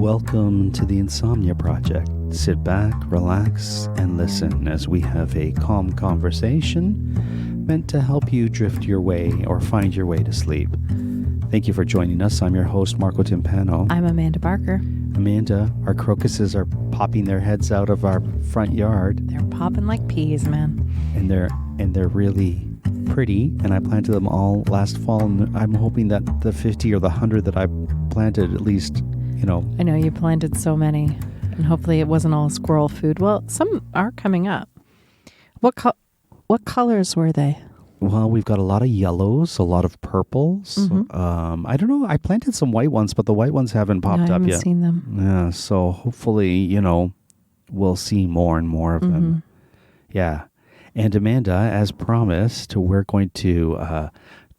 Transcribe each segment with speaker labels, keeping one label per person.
Speaker 1: Welcome to the Insomnia Project. Sit back, relax, and listen as we have a calm conversation meant to help you drift your way or find your way to sleep. Thank you for joining us. I'm your host, Marco Timpano.
Speaker 2: I'm Amanda Barker.
Speaker 1: Amanda, our crocuses are popping their heads out of our front yard.
Speaker 2: They're popping like peas, man.
Speaker 1: And they're really pretty, and I planted them all last fall, and I'm hoping that the 50 or the 100 that I planted, at least,
Speaker 2: I know you planted so many, and hopefully it wasn't all squirrel food. Well, some are coming up. What colors were they?
Speaker 1: Well, we've got a lot of yellows, a lot of purples.
Speaker 2: Mm-hmm.
Speaker 1: I don't know. I planted some white ones, but the white ones haven't popped up yet. I
Speaker 2: haven't seen them.
Speaker 1: Yeah, so hopefully, we'll see more and more of them. Yeah. And Amanda, as promised, we're going to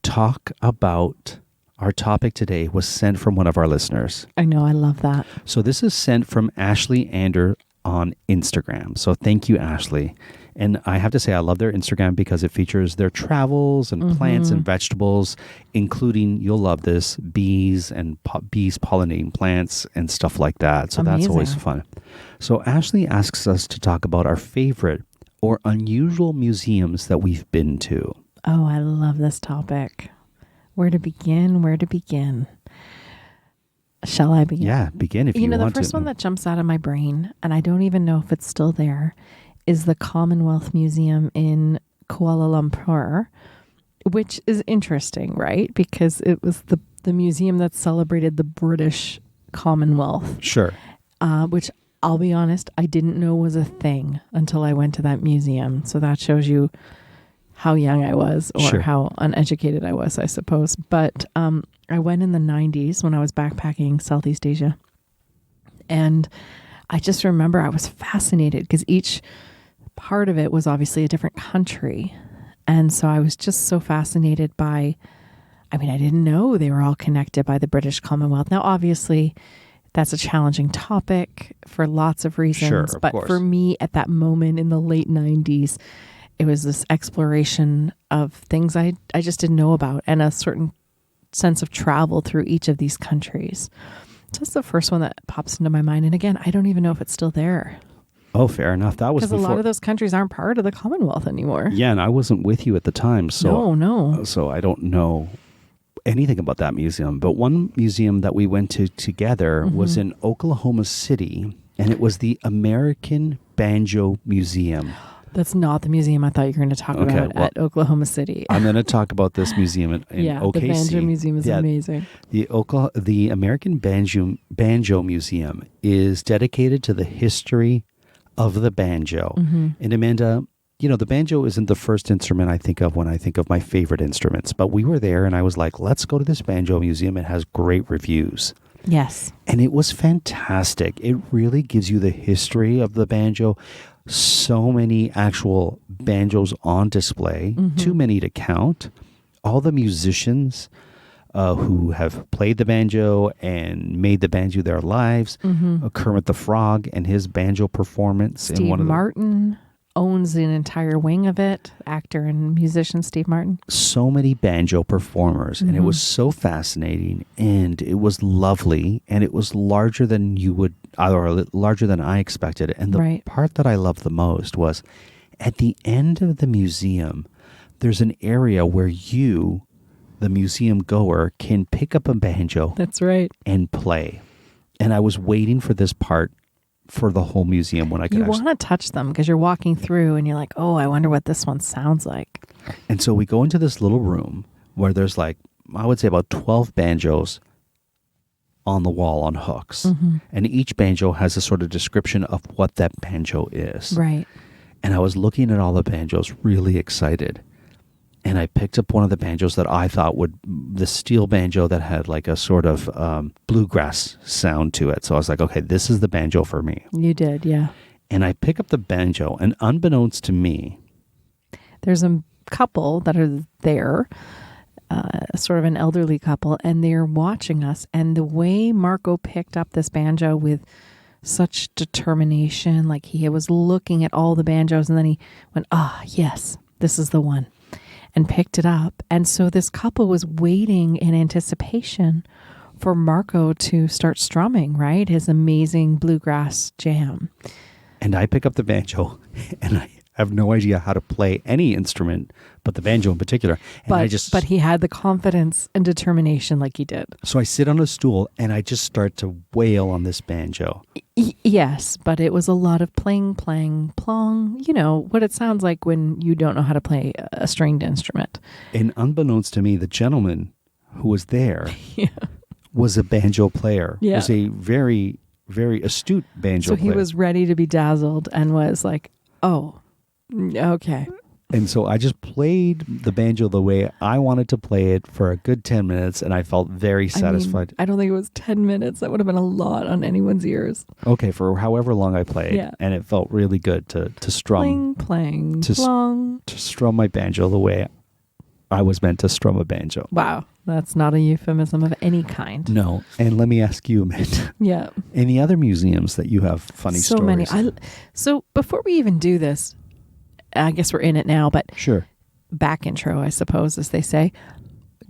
Speaker 1: talk about our topic today was sent from one of our listeners.
Speaker 2: I know. I love that.
Speaker 1: So this is sent from Ashley Ander on Instagram. So thank you, Ashley. And I have to say, I love their Instagram because it features their travels and plants and vegetables, including, you'll love this, bees and bees pollinating plants and stuff like that. So That's always fun. So Ashley asks us to talk about our favorite or unusual museums that we've been to.
Speaker 2: Oh, I love this topic. Where to begin? Shall I begin?
Speaker 1: Yeah, begin if you want to.
Speaker 2: The first one that jumps out of my brain, and I don't even know if it's still there, is the Commonwealth Museum in Kuala Lumpur, which is interesting, right? Because it was the museum that celebrated the British Commonwealth.
Speaker 1: Sure.
Speaker 2: Which, I'll be honest, I didn't know was a thing until I went to that museum. So that shows you how young I was or how uneducated I was, I suppose. But I went in the 90s when I was backpacking Southeast Asia. And I just remember I was fascinated because each part of it was obviously a different country. And so I was just so fascinated by, I didn't know they were all connected by the British Commonwealth. Now, obviously, that's a challenging topic for lots of reasons. But for me, at that moment in the late 90s, it was this exploration of things I just didn't know about and a certain sense of travel through each of these countries. So that's the first one that pops into my mind. And again, I don't even know if it's still there.
Speaker 1: Oh, fair enough. That was
Speaker 2: because a lot of those countries aren't part of the Commonwealth anymore.
Speaker 1: Yeah, and I wasn't with you at the time. So
Speaker 2: No.
Speaker 1: So I don't know anything about that museum. But one museum that we went to together was in Oklahoma City, and it was the American Banjo Museum.
Speaker 2: That's not the museum I thought you were going to talk about at Oklahoma City.
Speaker 1: I'm going to talk about this museum in OKC.
Speaker 2: The Banjo Museum is amazing.
Speaker 1: The American Banjo Museum is dedicated to the history of the banjo. And Amanda, the banjo isn't the first instrument I think of when I think of my favorite instruments. But we were there and I was like, let's go to this banjo museum. It has great reviews.
Speaker 2: Yes.
Speaker 1: And it was fantastic. It really gives you the history of the banjo. So many actual banjos on display, too many to count. All the musicians who have played the banjo and made the banjo their lives. Kermit the Frog and his banjo performance.
Speaker 2: Steve Martin owns an entire wing of it. Actor and musician Steve Martin.
Speaker 1: So many banjo performers, and it was so fascinating, and it was lovely, and it was larger than larger than I expected. And the part that I loved the most was at the end of the museum, there's an area where you, the museum goer, can pick up a banjo.
Speaker 2: That's right.
Speaker 1: And play. And I was waiting for this part for the whole museum when I could.
Speaker 2: You want to touch them because you're walking through and you're like, oh, I wonder what this one sounds like.
Speaker 1: And so we go into this little room where there's I would say about 12 banjos on the wall on hooks. And each banjo has a sort of description of what that banjo is.
Speaker 2: Right.
Speaker 1: And I was looking at all the banjos really excited. And I picked up one of the banjos that I thought the steel banjo that had like a sort of bluegrass sound to it. So I was like, okay, this is the banjo for me.
Speaker 2: You did, yeah.
Speaker 1: And I pick up the banjo, and unbeknownst to me,
Speaker 2: there's a couple that are there, sort of an elderly couple, and they're watching us. And the way Marco picked up this banjo with such determination, like he was looking at all the banjos, and then he went, yes, this is the one. And picked it up. And so this couple was waiting in anticipation for Marco to start strumming, right? His amazing bluegrass jam.
Speaker 1: And I pick up the banjo and I have no idea how to play any instrument, but the banjo in particular. And
Speaker 2: but he had the confidence and determination like he did.
Speaker 1: So I sit on a stool and I just start to wail on this banjo.
Speaker 2: Yes, but it was a lot of pling, plang, plong. You know, what it sounds like when you don't know how to play a stringed instrument.
Speaker 1: And unbeknownst to me, the gentleman who was there was a banjo player.
Speaker 2: Yeah.
Speaker 1: Was a very, very astute banjo player.
Speaker 2: So he was ready to be dazzled and was like, oh, okay.
Speaker 1: And so I just played the banjo the way I wanted to play it for a good 10 minutes, and I felt very satisfied.
Speaker 2: I don't think it was 10 minutes. That would have been a lot on anyone's ears.
Speaker 1: Okay, for however long I played.
Speaker 2: Yeah.
Speaker 1: And it felt really good to strum.
Speaker 2: Pling, plong.
Speaker 1: To strum my banjo the way I was meant to strum a banjo.
Speaker 2: Wow. That's not a euphemism of any kind.
Speaker 1: No. And let me ask you, Amanda.
Speaker 2: Yeah.
Speaker 1: Any other museums that you have funny stories?
Speaker 2: So many. So before we even do this, I guess we're in it now, but
Speaker 1: sure.
Speaker 2: Back intro, I suppose, as they say.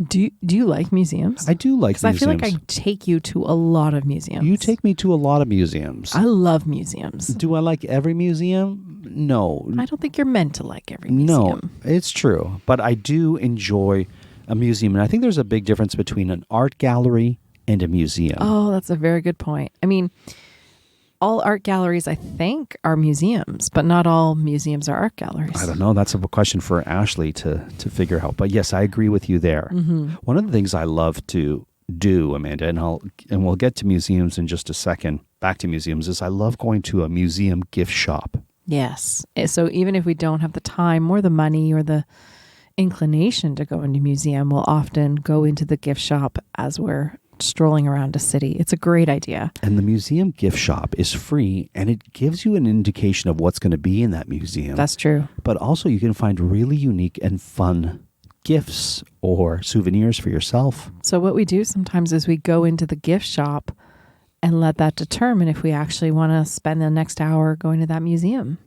Speaker 2: Do you like museums?
Speaker 1: I do like museums.
Speaker 2: Because I feel like I take you to a lot of museums.
Speaker 1: You take me to a lot of museums.
Speaker 2: I love museums.
Speaker 1: Do I like every museum? No.
Speaker 2: I don't think you're meant to like every museum.
Speaker 1: No, it's true. But I do enjoy a museum. And I think there's a big difference between an art gallery and a museum.
Speaker 2: Oh, that's a very good point. I mean, all art galleries, I think, are museums, but not all museums are art galleries.
Speaker 1: I don't know. That's a question for Ashley to figure out. But yes, I agree with you there.
Speaker 2: Mm-hmm.
Speaker 1: One of the things I love to do, Amanda, and we'll get to museums in just a second, back to museums, is I love going to a museum gift shop.
Speaker 2: Yes. So even if we don't have the time or the money or the inclination to go into a museum, we'll often go into the gift shop as we're strolling around a city. It's a great idea.
Speaker 1: And the museum gift shop is free, and it gives you an indication of what's going to be in that museum.
Speaker 2: That's true.
Speaker 1: But also you can find really unique and fun gifts or souvenirs for yourself.
Speaker 2: So what we do sometimes is we go into the gift shop and let that determine if we actually want to spend the next hour going to that museum.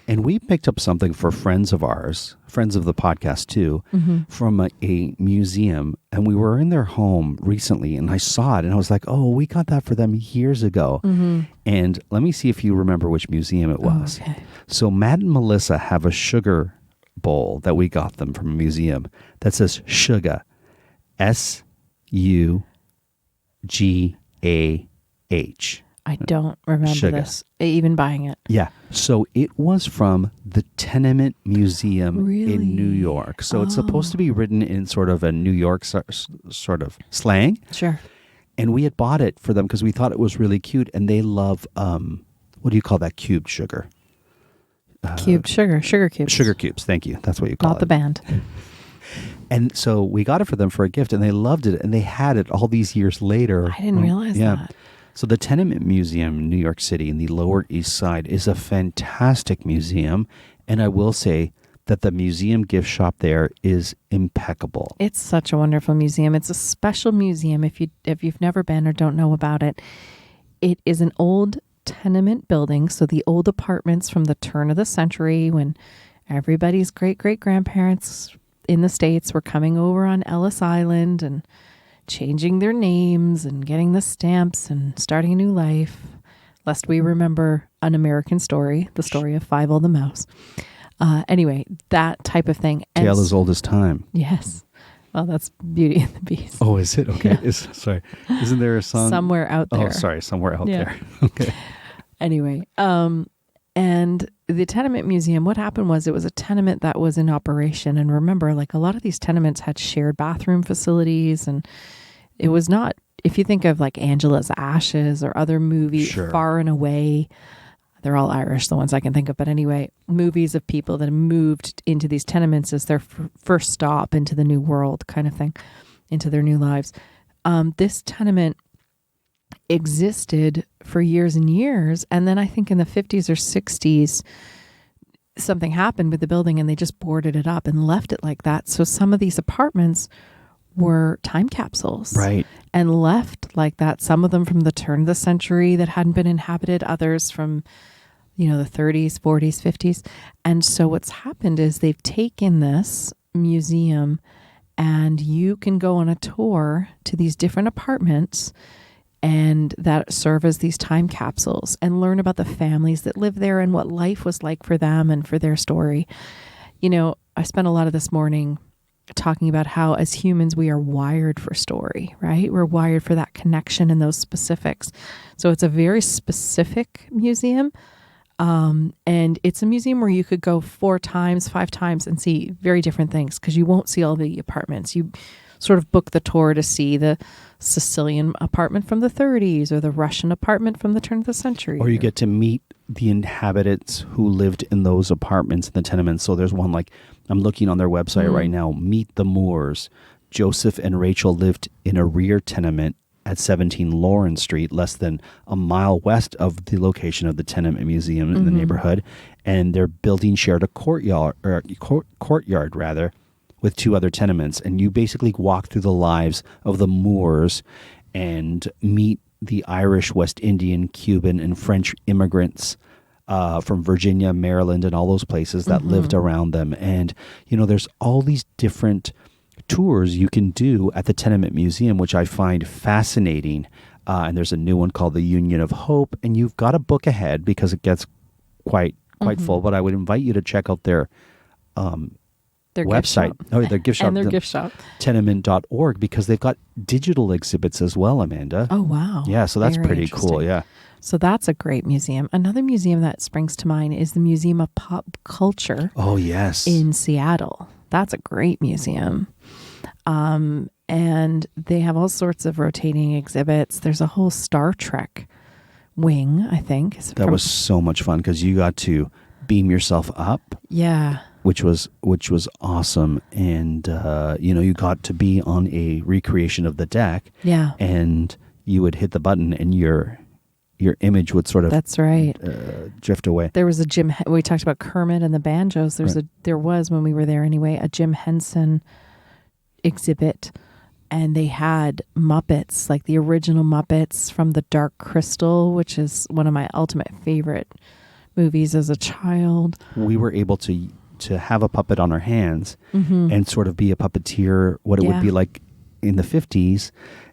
Speaker 1: And we picked up something for friends of ours, friends of the podcast too, from a museum. And we were in their home recently and I saw it and I was like, oh, we got that for them years ago.
Speaker 2: Mm-hmm.
Speaker 1: And let me see if you remember which museum it was.
Speaker 2: Oh, okay.
Speaker 1: So Matt and Melissa have a sugar bowl that we got them from a museum that says Sugar, SUGAH.
Speaker 2: I don't remember
Speaker 1: Sugar.
Speaker 2: this, even buying it.
Speaker 1: Yeah. So it was from the Tenement Museum
Speaker 2: Really?
Speaker 1: in New York. So it's supposed to be written in sort of a New York sort of slang.
Speaker 2: Sure.
Speaker 1: And we had bought it for them because we thought it was really cute. And they love, what do you call that? Cubed sugar.
Speaker 2: Cubed sugar. Sugar cubes.
Speaker 1: Sugar cubes. Thank you. That's what you call it.
Speaker 2: Not the band.
Speaker 1: And so we got it for them for a gift and they loved it. And they had it all these years later.
Speaker 2: I didn't realize that.
Speaker 1: So the Tenement Museum in New York City in the Lower East Side is a fantastic museum. And I will say that the museum gift shop there is impeccable.
Speaker 2: It's such a wonderful museum. It's a special museum if you've never been or don't know about it. It is an old tenement building. So the old apartments from the turn of the century when everybody's great-great-grandparents in the States were coming over on Ellis Island and changing their names and getting the stamps and starting a new life, lest we remember An American Story, the story of Fievel the Mouse. Anyway, that type of thing.
Speaker 1: Tale as old as time.
Speaker 2: Yes. Well, that's Beauty and the Beast.
Speaker 1: Oh, is it? Okay.
Speaker 2: Yeah.
Speaker 1: Sorry. Isn't there a song?
Speaker 2: Somewhere Out There.
Speaker 1: Oh, sorry. Somewhere Out
Speaker 2: Yeah.
Speaker 1: There. Okay.
Speaker 2: Anyway, and the tenement museum, what happened was it was a tenement that was in operation. And remember, like a lot of these tenements had shared bathroom facilities, and it was not, if you think of like Angela's Ashes or other movies,
Speaker 1: Sure.
Speaker 2: Far and Away, they're all Irish, the ones I can think of. But anyway, movies of people that moved into these tenements as their first stop into the new world kind of thing, into their new lives. This tenement existed for years and years. And then I think in the 50s or 60s, something happened with the building and they just boarded it up and left it like that. So some of these apartments were time capsules.
Speaker 1: Right.
Speaker 2: And left like that. Some of them from the turn of the century that hadn't been inhabited, others from, the 30s, 40s, 50s. And so what's happened is they've taken this museum and you can go on a tour to these different apartments and that serve as these time capsules and learn about the families that live there and what life was like for them and for their story. You know, I spent a lot of this morning talking about how as humans we are wired for story, right? We're wired for that connection and those specifics. So it's a very specific museum. And it's a museum where you could go 4 times, 5 times and see very different things because you won't see all the apartments. You sort of book the tour to see the Sicilian apartment from the 30s or the Russian apartment from the turn of the century.
Speaker 1: Or you get to meet the inhabitants who lived in those apartments in the tenements. So there's one like, I'm looking on their website right now, Meet the Moors. Joseph and Rachel lived in a rear tenement at 17 Lawrence Street, less than a mile west of the location of the tenement museum in the neighborhood. And their building shared a courtyard with 2 other tenements. And you basically walk through the lives of the Moors and meet the Irish, West Indian, Cuban, and French immigrants from Virginia, Maryland, and all those places that lived around them. And, you know, there's all these different tours you can do at the Tenement Museum, which I find fascinating. And there's a new one called the Union of Hope, and you've got to book ahead because it gets quite full. But I would invite you to check out their website, their gift shop,
Speaker 2: and their gift shop,
Speaker 1: tenement.org, because they've got digital exhibits as well, Amanda.
Speaker 2: Oh, wow.
Speaker 1: Yeah, so that's pretty cool. Yeah.
Speaker 2: So that's a great museum. Another museum that springs to mind is the Museum of Pop Culture.
Speaker 1: Oh, yes.
Speaker 2: In Seattle. That's a great museum. And they have all sorts of rotating exhibits. There's a whole Star Trek wing, I think.
Speaker 1: That was so much fun because you got to beam yourself up.
Speaker 2: Yeah.
Speaker 1: Which was awesome. And, you know, you got to be on a recreation of the deck.
Speaker 2: Yeah.
Speaker 1: And you would hit the button and your image would sort of
Speaker 2: that's right
Speaker 1: drift away.
Speaker 2: There was a Jim. We talked about Kermit and the banjos. There was when we were there anyway a Jim Henson exhibit, and they had Muppets, like the original Muppets from The Dark Crystal, which is one of my ultimate favorite movies as a child.
Speaker 1: We were able to have a puppet on our hands and sort of be a puppeteer, what it would be like in the 50s,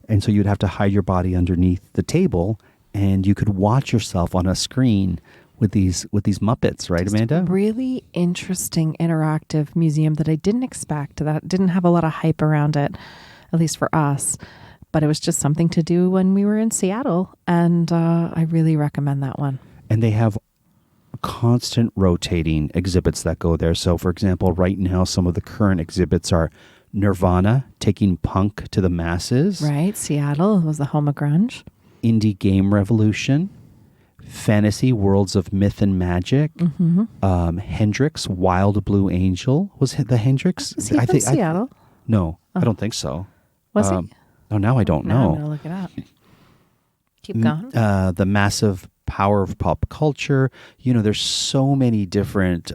Speaker 1: and so you'd have to hide your body underneath the table. And you could watch yourself on a screen with these Muppets, right, Amanda?
Speaker 2: Really interesting interactive museum that I didn't expect. That didn't have a lot of hype around it, at least for us. But it was just something to do when we were in Seattle, and I really recommend that one.
Speaker 1: And they have constant rotating exhibits that go there. So, for example, right now, some of the current exhibits are Nirvana taking punk to the masses.
Speaker 2: Right, Seattle was the home of grunge.
Speaker 1: Indie Game Revolution, Fantasy Worlds of Myth and Magic, Hendrix, Wild Blue Angel. Was the Hendrix?
Speaker 2: Was he from Seattle?
Speaker 1: No, I don't think so.
Speaker 2: Was he?
Speaker 1: Oh, now I don't know.
Speaker 2: I'm going to look it up. Keep going.
Speaker 1: The Massive Power of Pop Culture. You know, there's so many different...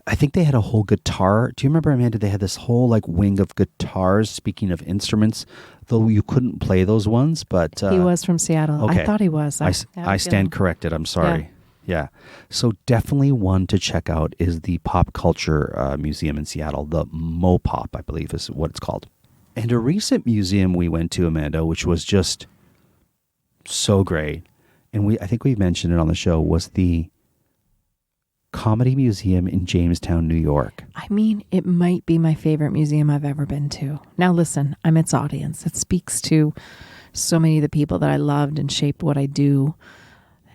Speaker 1: I think they had a whole guitar. Do you remember, Amanda? They had this whole like wing of guitars. Speaking of instruments, though you couldn't play those ones, but
Speaker 2: he was from Seattle.
Speaker 1: Okay.
Speaker 2: I thought he was.
Speaker 1: I stand corrected. I'm sorry. Yeah. So definitely one to check out is the Pop Culture Museum in Seattle. The Mopop, I believe, is what it's called. And a recent museum we went to, Amanda, which was just so great, and I think we mentioned it on the show, was the Comedy Museum in Jamestown, New York.
Speaker 2: I mean, it might be my favorite museum I've ever been to. Now listen, I'm its audience. It speaks to so many of the people that I loved and shaped what I do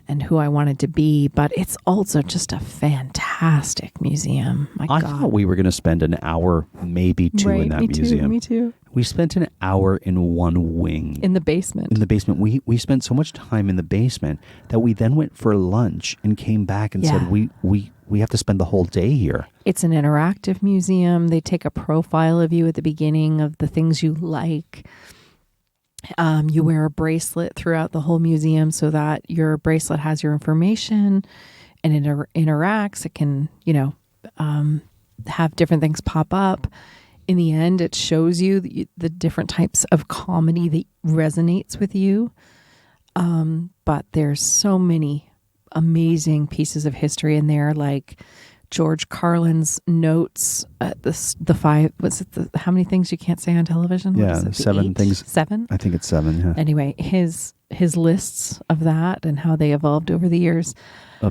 Speaker 2: and who I wanted to be, but it's also just a fantastic museum. I thought
Speaker 1: we were going to spend an hour, maybe 2 in that museum.
Speaker 2: Me too.
Speaker 1: We spent an hour in one wing.
Speaker 2: In the basement.
Speaker 1: In the basement. We spent so much time in the basement that we then went for lunch and came back and said, we have to spend the whole day here.
Speaker 2: It's an interactive museum. They take a profile of you at the beginning of the things you like. You wear a bracelet throughout the whole museum so that your bracelet has your information and it interacts. It can, have different things pop up. In the end, it shows you the different types of comedy that resonates with you. But there's so many amazing pieces of history in there, like George Carlin's notes. How many things you can't say on television?
Speaker 1: Yeah, 7 things.
Speaker 2: 7?
Speaker 1: I think it's 7, yeah.
Speaker 2: Anyway, his lists of that and how they evolved over the years.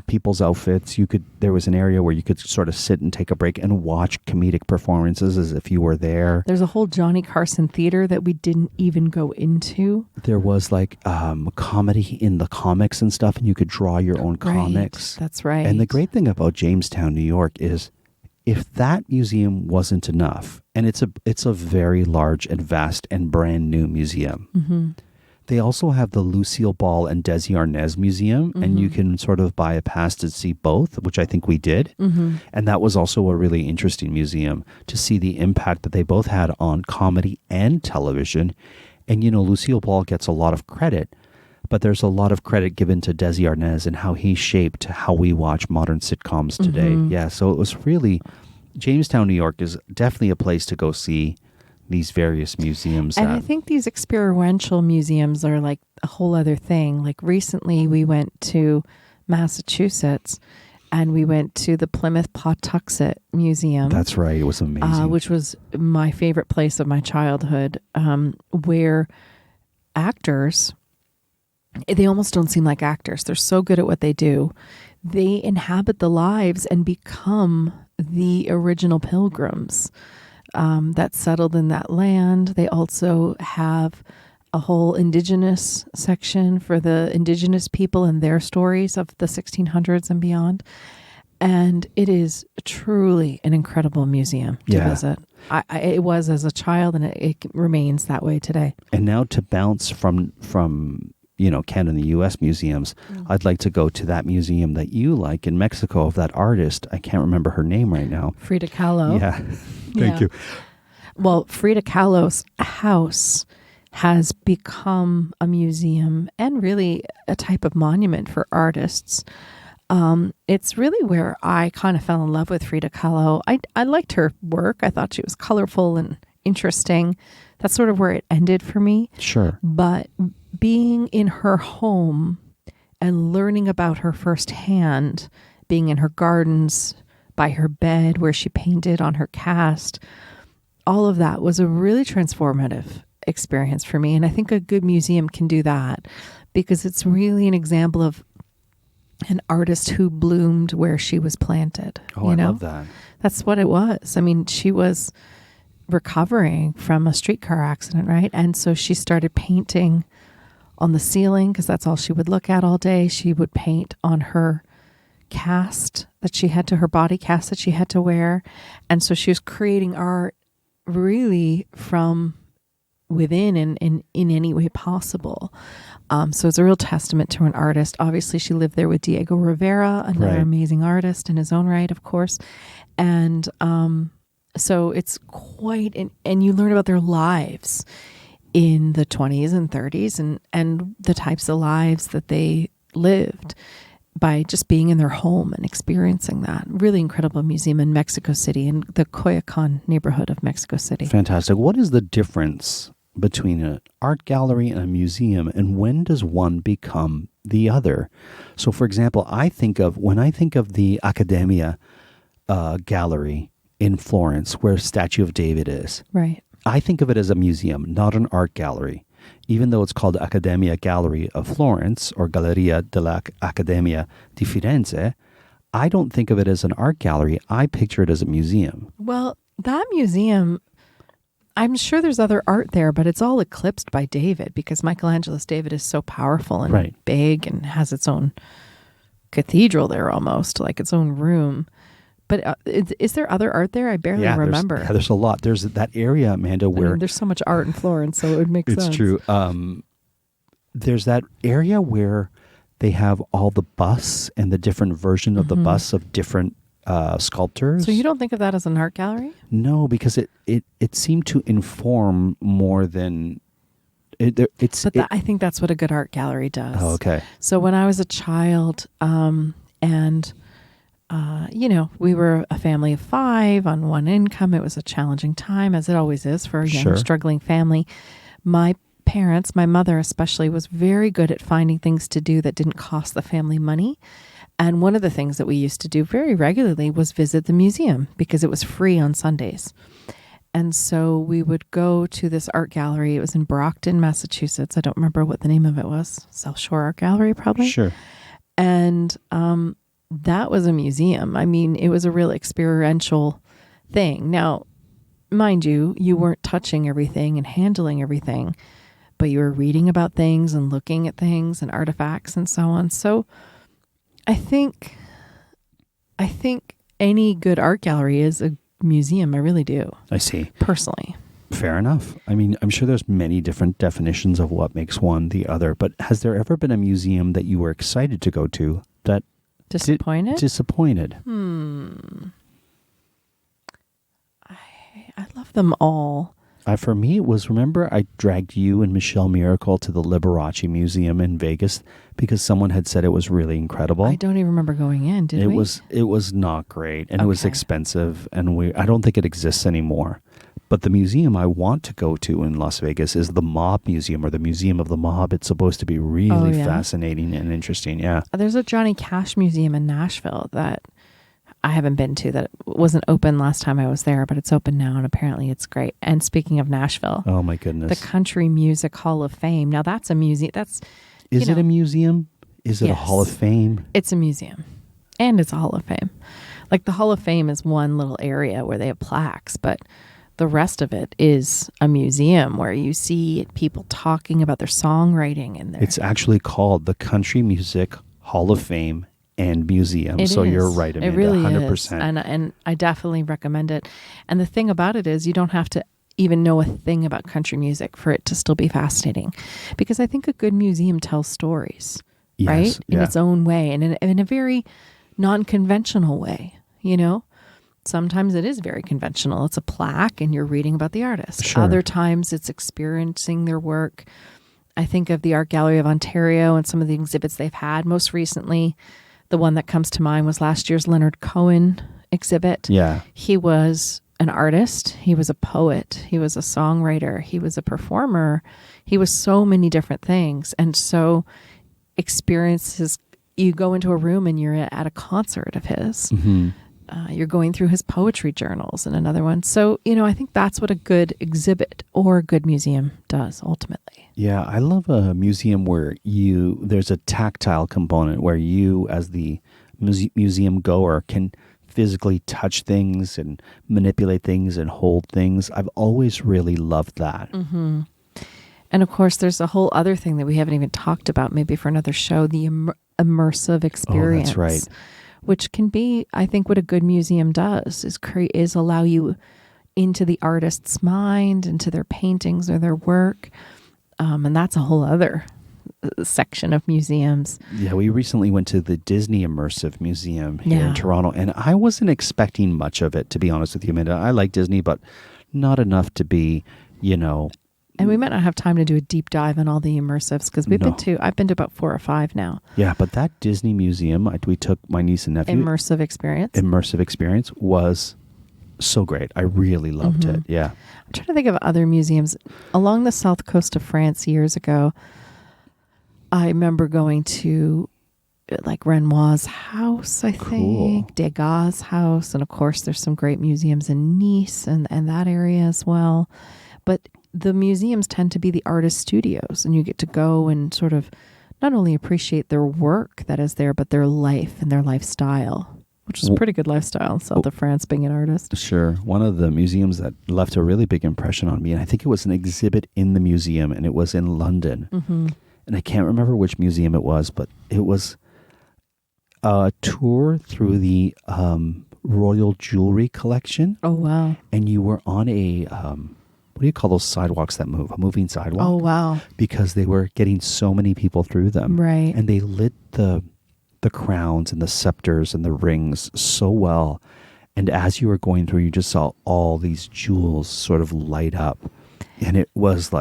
Speaker 1: People's outfits. There was an area where you could sort of sit and take a break and watch comedic performances as if you were there.
Speaker 2: There's a whole Johnny Carson theater that we didn't even go into.
Speaker 1: There was like comedy in the comics and stuff, and you could draw your own comics.
Speaker 2: That's right.
Speaker 1: And the great thing about Jamestown, New York is if that museum wasn't enough, and it's a very large and vast and brand new museum.
Speaker 2: Mm-hmm.
Speaker 1: They also have the Lucille Ball and Desi Arnaz Museum, and you can sort of buy a pass to see both, which I think we did.
Speaker 2: Mm-hmm.
Speaker 1: And that was also a really interesting museum to see the impact that they both had on comedy and television. And, Lucille Ball gets a lot of credit, but there's a lot of credit given to Desi Arnaz and how he shaped how we watch modern sitcoms today.
Speaker 2: Mm-hmm.
Speaker 1: Yeah, so it was really, Jamestown, New York is definitely a place to go see these various museums.
Speaker 2: And I think these experiential museums are like a whole other thing. Like recently we went to Massachusetts and we went to the Plymouth Pawtuxet Museum.
Speaker 1: That's right. It was amazing.
Speaker 2: Which was my favorite place of my childhood, where actors, they almost don't seem like actors. They're so good at what they do. They inhabit the lives and become the original pilgrims that settled in that land. They also have a whole indigenous section for the indigenous people and their stories of the 1600s and beyond. And it is truly an incredible museum to visit. It was as a child, and it remains that way today.
Speaker 1: And now to bounce from Canada and the U.S. museums, I'd like to go to that museum that you like in Mexico of that artist. I can't remember her name right now.
Speaker 2: Frida Kahlo.
Speaker 1: Yeah. Thank you.
Speaker 2: Well, Frida Kahlo's house has become a museum and really a type of monument for artists. It's really where I kind of fell in love with Frida Kahlo. I liked her work. I thought she was colorful and interesting. That's sort of where it ended for me.
Speaker 1: Sure.
Speaker 2: But being in her home and learning about her firsthand, being in her gardens, by her bed where she painted on her cast, all of that was a really transformative experience for me. And I think a good museum can do that because it's really an example of an artist who bloomed where she was planted.
Speaker 1: Oh, I love that.
Speaker 2: That's what it was. I mean, she was recovering from a streetcar accident, right? And so she started painting on the ceiling because that's all she would look at all day. She would paint on her cast that she had to, her body cast that she had to wear. And so she was creating art really from within and in any way possible. So it's a real testament to an artist. Obviously, she lived there with Diego Rivera, another amazing artist in his own right, of course. And so it's quite, and you learn about their lives in the 20s and 30s and the types of lives that they lived by just being in their home and experiencing that. Really incredible museum in Mexico City, in the Coyoacan neighborhood of Mexico City.
Speaker 1: Fantastic. What is the difference between an art gallery and a museum, and when does one become the other? So, for example, when I think of the Accademia gallery in Florence, where Statue of David is,
Speaker 2: right,
Speaker 1: I think of it as a museum, not an art gallery. Even though it's called Accademia Gallery of Florence or Galleria dell'Accademia di Firenze, I don't think of it as an art gallery. I picture it as a museum.
Speaker 2: Well, that museum, I'm sure there's other art there, but it's all eclipsed by David because Michelangelo's David is so powerful and big and has its own cathedral there almost, like its own room. But is there other art there? I barely remember.
Speaker 1: There's a lot. There's that area, Amanda, where...
Speaker 2: there's so much art in Florence, so it would make sense.
Speaker 1: It's true. There's that area where they have all the busts and the different version of the busts of different sculptors.
Speaker 2: So you don't think of that as an art gallery?
Speaker 1: No, because it seemed to inform more than... I
Speaker 2: think that's what a good art gallery does.
Speaker 1: Oh, okay.
Speaker 2: So when I was a child, we were a family of 5 on one income. It was a challenging time, as it always is for a young, struggling family. My parents, my mother especially, was very good at finding things to do that didn't cost the family money. And one of the things that we used to do very regularly was visit the museum because it was free on Sundays. And so we would go to this art gallery. It was in Brockton, Massachusetts. I don't remember what the name of it was. South Shore Art Gallery, probably.
Speaker 1: Sure.
Speaker 2: And that was a museum. I mean, it was a real experiential thing. Now, mind you, you weren't touching everything and handling everything, but you were reading about things and looking at things and artifacts and so on. So I think any good art gallery is a museum. I really do.
Speaker 1: I see.
Speaker 2: Personally.
Speaker 1: Fair enough. I mean, I'm sure there's many different definitions of what makes one the other, but has there ever been a museum that you were excited to go to that
Speaker 2: disappointed?
Speaker 1: Disappointed.
Speaker 2: I love them all.
Speaker 1: For me, it was, remember, I dragged you and Michelle Miracle to the Liberace Museum in Vegas because someone had said it was really incredible.
Speaker 2: I don't even remember going in, did we?
Speaker 1: It was not great, and it was expensive, and I don't think it exists anymore. But the museum I want to go to in Las Vegas is the Mob Museum, or the Museum of the Mob. It's supposed to be really fascinating and interesting, yeah.
Speaker 2: There's a Johnny Cash Museum in Nashville that I haven't been to, that wasn't open last time I was there, but it's open now, and apparently it's great. And speaking of Nashville,
Speaker 1: oh my goodness,
Speaker 2: the Country Music Hall of Fame. Now that's a museum.
Speaker 1: Is it a museum? Is it a Hall of Fame?
Speaker 2: It's a museum, and it's a Hall of Fame. Like the Hall of Fame is one little area where they have plaques, but the rest of it is a museum where you see people talking about their songwriting and
Speaker 1: It's actually called the Country Music Hall of Fame and Museum. You're right, Amanda,
Speaker 2: it really
Speaker 1: 100%.
Speaker 2: Is. And I definitely recommend it. And the thing about it is you don't have to even know a thing about country music for it to still be fascinating, because I think a good museum tells stories, right? In its own way, and in a very non-conventional way, you know? Sometimes it is very conventional. It's a plaque and you're reading about the artist.
Speaker 1: Sure.
Speaker 2: Other times it's experiencing their work. I think of the Art Gallery of Ontario and some of the exhibits they've had. Most recently, the one that comes to mind was last year's Leonard Cohen exhibit.
Speaker 1: Yeah.
Speaker 2: He was an artist. He was a poet. He was a songwriter. He was a performer. He was so many different things. And so experiences, you go into a room and you're at a concert of his.
Speaker 1: Mm-hmm.
Speaker 2: You're going through his poetry journals and another one. So, I think that's what a good exhibit or a good museum does ultimately.
Speaker 1: Yeah, I love a museum where there's a tactile component where you as the museum goer can physically touch things and manipulate things and hold things. I've always really loved that.
Speaker 2: Mm-hmm. And of course, there's a whole other thing that we haven't even talked about, maybe for another show, the immersive experience.
Speaker 1: Oh, that's right.
Speaker 2: Which can be, I think, what a good museum does is allow you into the artist's mind, into their paintings or their work. And that's a whole other section of museums.
Speaker 1: Yeah, we recently went to the Disney Immersive Museum here in Toronto, and I wasn't expecting much of it, to be honest with you, Amanda. I like Disney, but not enough to be,
Speaker 2: And we might not have time to do a deep dive on all the immersives because I've been to about 4 or 5 now.
Speaker 1: Yeah, but that Disney museum, we took my niece and nephew.
Speaker 2: Immersive experience
Speaker 1: was so great. I really loved it. Yeah.
Speaker 2: I'm trying to think of other museums. Along the south coast of France years ago, I remember going to like Renoir's house, I think, Degas' house. And of course, there's some great museums in Nice and that area as well. But the museums tend to be the artist studios, and you get to go and sort of not only appreciate their work that is there, but their life and their lifestyle, which is a pretty good lifestyle, south of France, being an artist.
Speaker 1: Sure. One of the museums that left a really big impression on me, and I think it was an exhibit in the museum, and it was in London.
Speaker 2: Mm-hmm.
Speaker 1: And I can't remember which museum it was, but it was a tour through the Royal Jewelry Collection.
Speaker 2: Oh, wow.
Speaker 1: And you were on a... what do you call those sidewalks that move? A moving sidewalk?
Speaker 2: Oh, wow.
Speaker 1: Because they were getting so many people through them.
Speaker 2: Right.
Speaker 1: And they lit the crowns and the scepters and the rings so well. And as you were going through, you just saw all these jewels sort of light up. And it was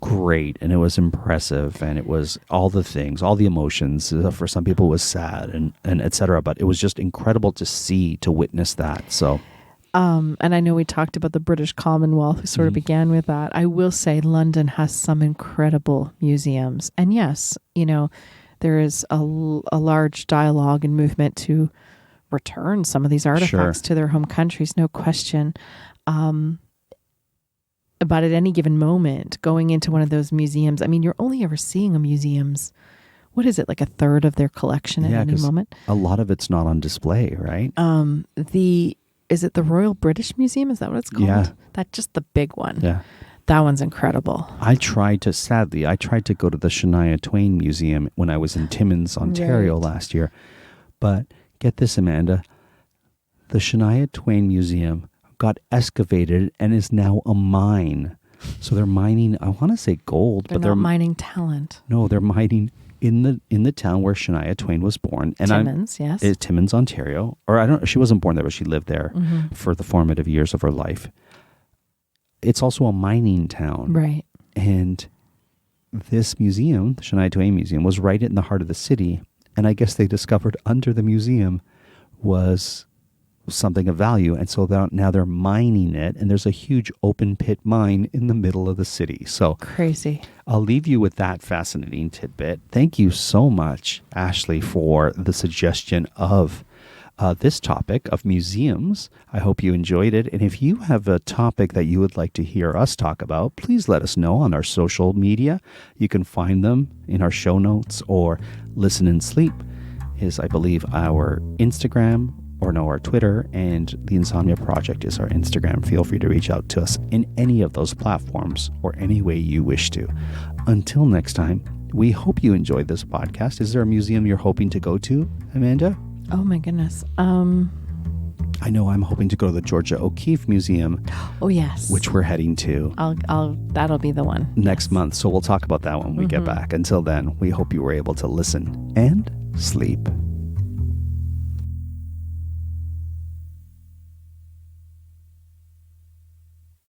Speaker 1: great, and it was impressive, and it was all the things, all the emotions. For some people it was sad and et cetera, but it was just incredible to witness that. So...
Speaker 2: and I know we talked about the British Commonwealth. We sort of began with that. I will say London has some incredible museums. And yes, there is a large dialogue and movement to return some of these artifacts to their home countries, no question. But at any given moment, going into one of those museums, I mean, you're only ever seeing a museum's, what is it, like a third of their collection at any moment?
Speaker 1: A lot of it's not on display, right?
Speaker 2: Is it the Royal British Museum? Is that what it's called?
Speaker 1: Yeah.
Speaker 2: That's just the big one.
Speaker 1: Yeah.
Speaker 2: That one's incredible.
Speaker 1: I tried to go to the Shania Twain Museum when I was in Timmins, Ontario last year. But get this, Amanda, the Shania Twain Museum got excavated and is now a mine. So they're mining, I want to say gold,
Speaker 2: but they're mining talent.
Speaker 1: No, they're mining in the town where Shania Twain was born. And
Speaker 2: Timmins, yes.
Speaker 1: Timmins, Ontario. Or she wasn't born there, but she lived there for the formative years of her life. It's also a mining town.
Speaker 2: Right.
Speaker 1: And this museum, the Shania Twain Museum, was right in the heart of the city. And I guess they discovered under the museum was something of value. And so now they're mining it. And there's a huge open pit mine in the middle of the city. So
Speaker 2: crazy.
Speaker 1: I'll leave you with that fascinating tidbit. Thank you so much, Ashley, for the suggestion of this topic of museums. I hope you enjoyed it. And if you have a topic that you would like to hear us talk about, please let us know on our social media. You can find them in our show notes, or Listen and Sleep is, I believe, our Instagram, our Twitter, and the Insomnia Project is our Instagram. Feel free to reach out to us in any of those platforms or any way you wish to. Until next time, we hope you enjoyed this podcast. Is there a museum you're hoping to go to, Amanda?
Speaker 2: Oh my goodness.
Speaker 1: I know I'm hoping to go to the Georgia O'Keeffe Museum.
Speaker 2: Oh yes.
Speaker 1: Which we're heading to.
Speaker 2: That'll be the one.
Speaker 1: Next month. So we'll talk about that when we get back. Until then, we hope you were able to listen and sleep.